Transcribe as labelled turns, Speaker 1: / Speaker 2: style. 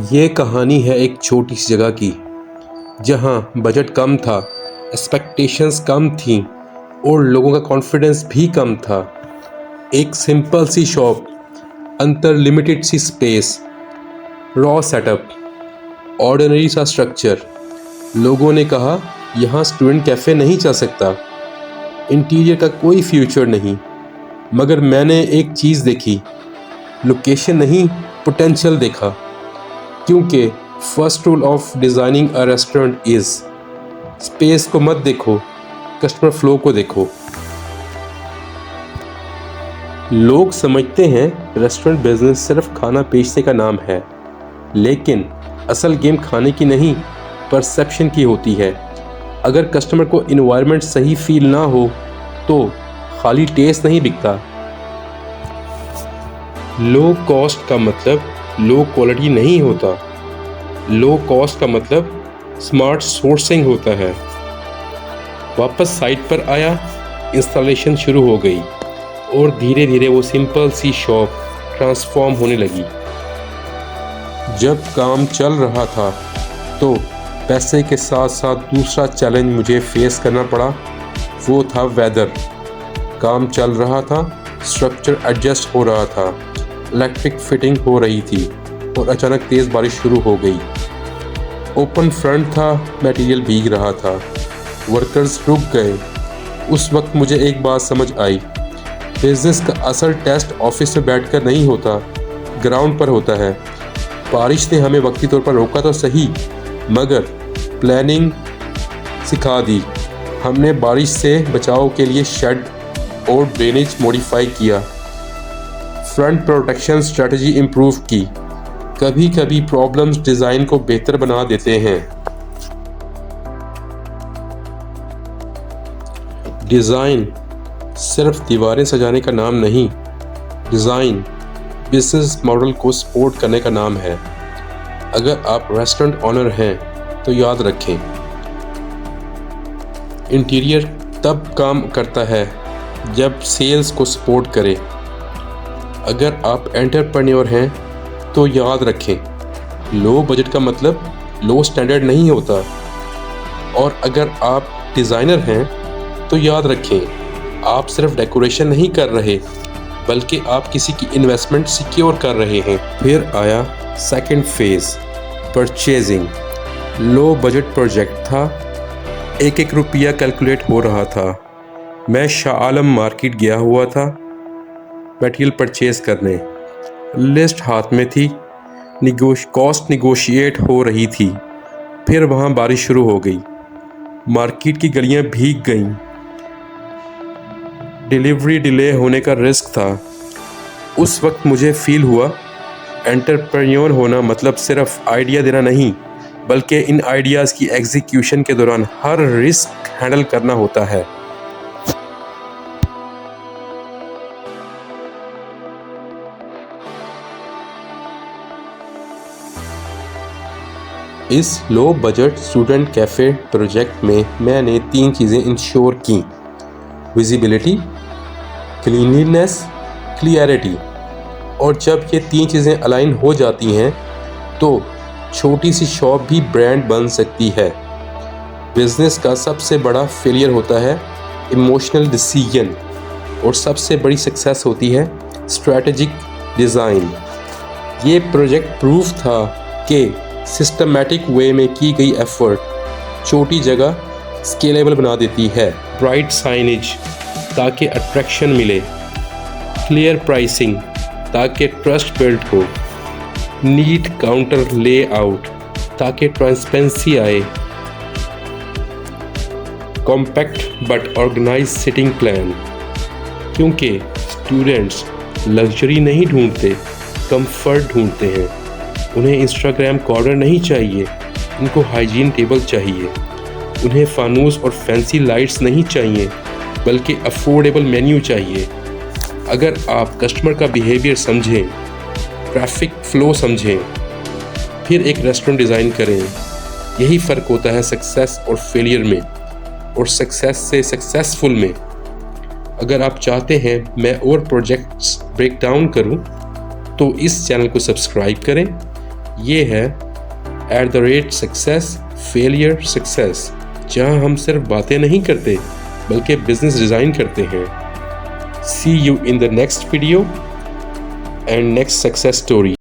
Speaker 1: ये कहानी है एक छोटी सी जगह की, जहाँ बजट कम था, एक्सपेक्टेशंस कम थीं और लोगों का कॉन्फिडेंस भी कम था। एक सिंपल सी शॉप, अंदर लिमिटेड सी स्पेस, रॉ सेटअप, ऑर्डिनरी सा स्ट्रक्चर। लोगों ने कहा यहाँ स्टूडेंट कैफ़े नहीं चल सकता, इंटीरियर का कोई फ्यूचर नहीं। मगर मैंने एक चीज़ देखी, लोकेशन नहीं, पोटेंशियल देखा। क्योंकि first rule of designing a restaurant is space को मत देखो, कस्टमर फ्लो को देखो। लोग समझते हैं रेस्टोरेंट बिजनेस सिर्फ खाना बेचने का नाम है, लेकिन असल गेम खाने की नहीं, परसेप्शन की होती है। अगर कस्टमर को इन्वायरमेंट सही फील ना हो तो खाली टेस्ट नहीं बिकता। लो कॉस्ट का मतलब लो क्वालिटी नहीं होता। लो कॉस्ट का मतलब स्मार्ट सोर्सिंग होता है। वापस साइट पर आया, इंस्टॉलेशन शुरू हो गई और धीरे धीरे वो सिंपल सी शॉप ट्रांसफॉर्म होने लगी। जब काम चल रहा था तो पैसे के साथ साथ दूसरा चैलेंज मुझे फेस करना पड़ा, वो था वेदर। काम चल रहा था, स्ट्रक्चर एडजस्ट हो रहा था, इलेक्ट्रिक फिटिंग हो रही थी और अचानक तेज़ बारिश शुरू हो गई। ओपन फ्रंट था, मटेरियल भीग रहा था, वर्कर्स रुक गए। उस वक्त मुझे एक बात समझ आई, बिजनेस का असल टेस्ट ऑफिस में बैठकर नहीं होता, ग्राउंड पर होता है। बारिश ने हमें वक्ती तौर पर रोका तो सही, मगर प्लानिंग सिखा दी। हमने बारिश से बचाव के लिए शेड और ड्रेनेज मॉडिफाई किया, फ्रंट प्रोटेक्शन स्ट्रेटजी इम्प्रूव की। कभी कभी प्रॉब्लम्स डिज़ाइन को बेहतर बना देते हैं। डिज़ाइन सिर्फ दीवारें सजाने का नाम नहीं, डिज़ाइन बिजनेस मॉडल को सपोर्ट करने का नाम है। अगर आप रेस्टोरेंट ऑनर हैं तो याद रखें, इंटीरियर तब काम करता है जब सेल्स को सपोर्ट करे। अगर आप एंटरप्रेन्योर हैं तो याद रखें, लो बजट का मतलब लो स्टैंडर्ड नहीं होता। और अगर आप डिज़ाइनर हैं तो याद रखें, आप सिर्फ डेकोरेशन नहीं कर रहे, बल्कि आप किसी की इन्वेस्टमेंट सिक्योर कर रहे हैं। फिर आया second phase, purchasing. Low budget project था, एक एक रुपया कैलकुलेट हो रहा था। मैं शाह आलम मार्केट गया हुआ था मटेरियल परचेज करने। लिस्ट हाथ में थी, कॉस्ट निगोशिएट हो रही थी। फिर वहाँ बारिश शुरू हो गई, मार्केट की गलियाँ भीग गईं, डिलीवरी डिले होने का रिस्क था। उस वक्त मुझे फील हुआ, एंटरप्रेन्योर होना मतलब सिर्फ आइडिया देना नहीं, बल्कि इन आइडियाज़ की एग्जीक्यूशन के दौरान हर रिस्क हैंडल करना होता है। इस low budget student cafe project में मैंने 3 चीज़ें इंश्योर की: विजिबिलिटी, क्लीनलीनेस, क्लियरिटी। और जब ये 3 चीज़ें अलाइन हो जाती हैं तो छोटी सी शॉप भी ब्रांड बन सकती है। बिजनेस का सबसे बड़ा फेलियर होता है इमोशनल डिसीजन, और सबसे बड़ी सक्सेस होती है स्ट्रैटेजिक डिज़ाइन। ये प्रोजेक्ट प्रूफ था कि सिस्टमैटिक वे में की गई एफर्ट छोटी जगह स्केलेबल बना देती है। ब्राइट साइनेज ताकि अट्रैक्शन मिले, क्लियर प्राइसिंग ताकि ट्रस्ट बिल्ड हो, नीट काउंटर लेआउट ताकि ट्रांसपेरेंसी आए, compact but organise sitting plan. क्योंकि स्टूडेंट्स लग्जरी नहीं ढूंढते, कंफर्ट ढूंढते हैं। उन्हें इंस्टाग्राम कॉर्नर नहीं चाहिए, उनको हाइजीन टेबल चाहिए। उन्हें फानूस और फैंसी लाइट्स नहीं चाहिए, बल्कि अफोर्डेबल मेन्यू चाहिए। अगर आप कस्टमर का बिहेवियर समझें, ट्रैफिक फ्लो समझें, फिर एक रेस्टोरेंट डिज़ाइन करें, यही फ़र्क होता है सक्सेस और फेलियर में, और सक्सेस से सक्सेसफुल में। अगर आप चाहते हैं मैं और प्रोजेक्ट्स ब्रेक डाउन करूं, तो इस चैनल को सब्सक्राइब करें, ये है @success failure success, जहां हम सिर्फ बातें नहीं करते बल्कि बिजनेस डिज़ाइन करते हैं। See you in the next video and next success story.